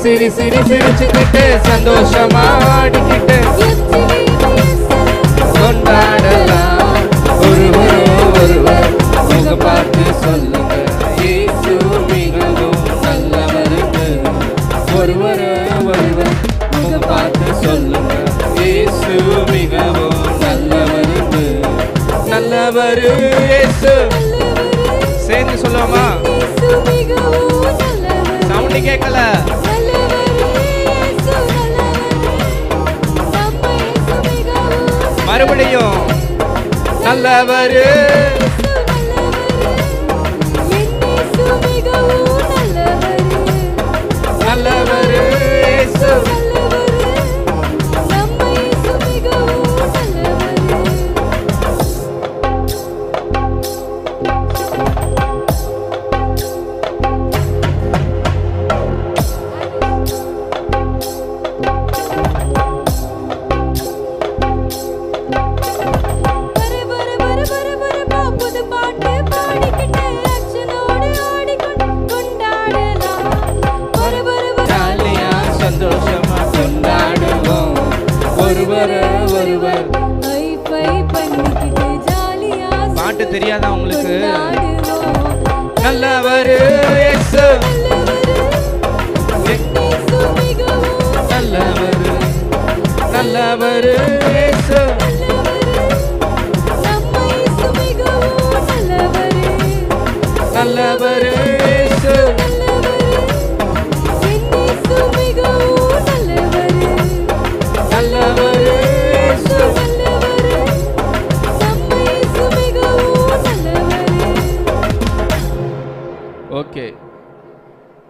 சிரி சிரி சிரிச்சுக்கிட்டு சந்தோஷமா ஆடிக்கிட்டு கொண்டாடலாம். ஒருவர் முகம் பார்த்து சொல்லுங்க, இயேசு மிகவும் நல்லவருக்கு. ஒருவர் முகம் பார்த்து சொல்லுங்க, இயேசு மிகவும் நல்லவருக்கு. நல்லவர் இயேசு. சேர்ந்து சொல்லுவோமா? சவுண்ட் கேட்கல. மறுபடியும் நல்லவர் நல்லவர் இயேசு. பாட்டு தெரியாதா உங்களுக்கு? நல்லவர் இயேசு, நல்லவர் நல்லவர் இயேசு, நல்லவர் இயேசு, நல்லவர் இயேசு. ஓகே,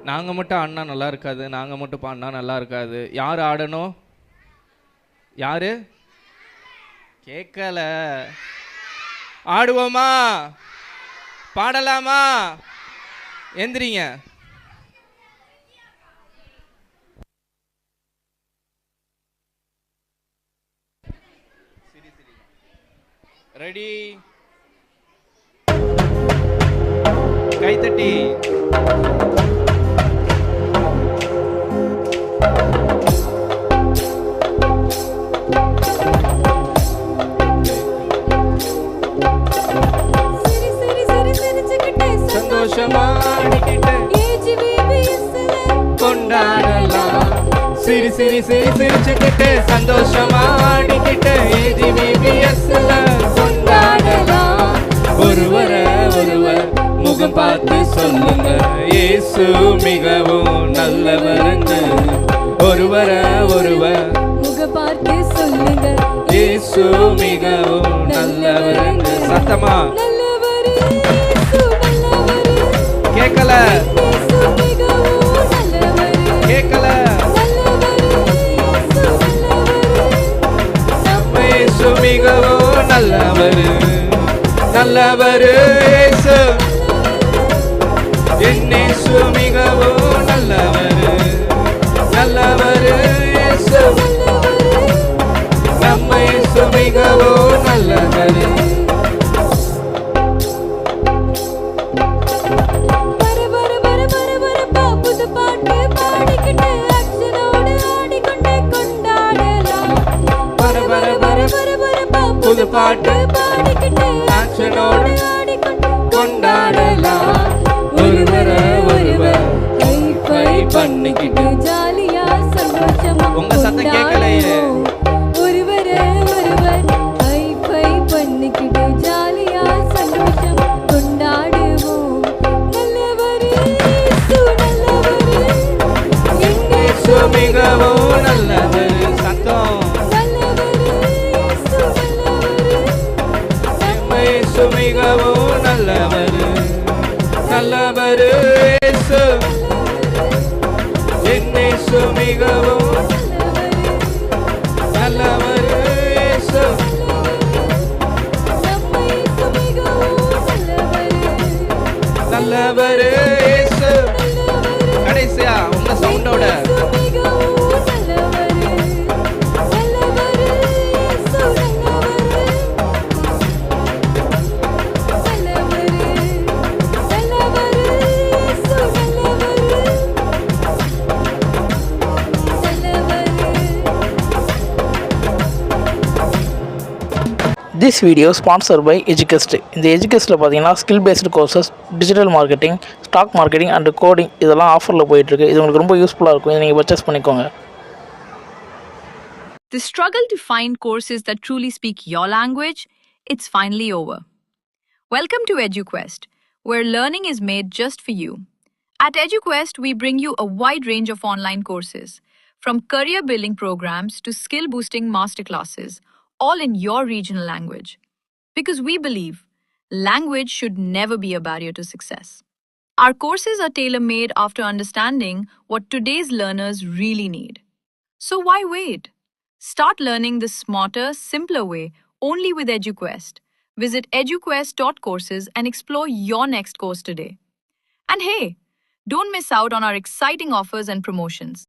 நாங்கள் மட்டும் ஆடினா நல்லா இருக்காது, நாங்கள் மட்டும் பாடினா நல்லா இருக்காது. யார் ஆடணும்? யாரு கேட்கல? ஆடுவோமா? பாடலாமா? எந்திரிங்க. ரெடி? கைத்தட்டி சந்தோஷமா கொண்டாடலாம். சிரி சிரி சிரி சிரிச்சுக்கிட்டு சந்தோஷமா ஆடிக்கிட்டு ஏஜிபிபிஎஸ்ல கொண்டாடலாம். ஒருவர் முகம் பார்த்து சொல்லுங்க, இயேசு மிகவும் நல்லவருங்க. ஒருவர் முகம் பார்த்து சொல்லுங்க, இயேசு மிகவும் நல்லவருங்க. சத்தமா கேட்கல? கேட்கல? இயேசு மிகவும் நல்லவர், நல்லவர் இயேசு. என் இயேசு மிகவும் நல்லவர், நல்லவர் இயேசு. நம்ம இயேசு மிகவும் நல்லவர். புது பாட்டு ஆக்ஷனோடு கொண்டாடலாம். ஒருவர் பண்ணிக்கிட்டு ஜாலியா சந்தோஷமா. உங்க சத்தம் கேட்கலையே. ஒருவர் பண்ணிக்கிட்டு ஜாலியா சந்தோஷமா கொண்டாடுவோம். நல்லவர் இயேசு மிகவும் நல்லவர். சத்தம் இயேசு மிகவும் நல்லவர், நல்லவர் இயேசு. என் இயேசு மிகவும் நல்லவர் இயேசு. நல்லவர் இயேசு. கடைசியா உங்க சவுண்டோட This video is sponsored by Educast. இந்த Educastல பார்த்தீங்கன்னா skill based courses, digital marketing, stock marketing and coding இதெல்லாம் ஆஃபரில் போயிட்டுருக்கு. இது உங்களுக்கு ரொம்ப யூஸ்ஃபுல்லாக இருக்கும். இதை நீங்கள் பர்ச்சேஸ் பண்ணிக்கோங்க. The struggle to find courses that truly speak your language, it's finally over. Welcome to EduQuest, where learning is made just for you. At EduQuest, we bring you a wide range of online courses, from career building programs to skill boosting masterclasses, all in your regional language. Because we believe language should never be a barrier to success. Our courses are tailor made after understanding what today's learners really need. So why wait? Start learning the smarter, simpler way only with EduQuest. Visit eduquest.courses and explore your next course today. And hey, don't miss out on our exciting offers and promotions.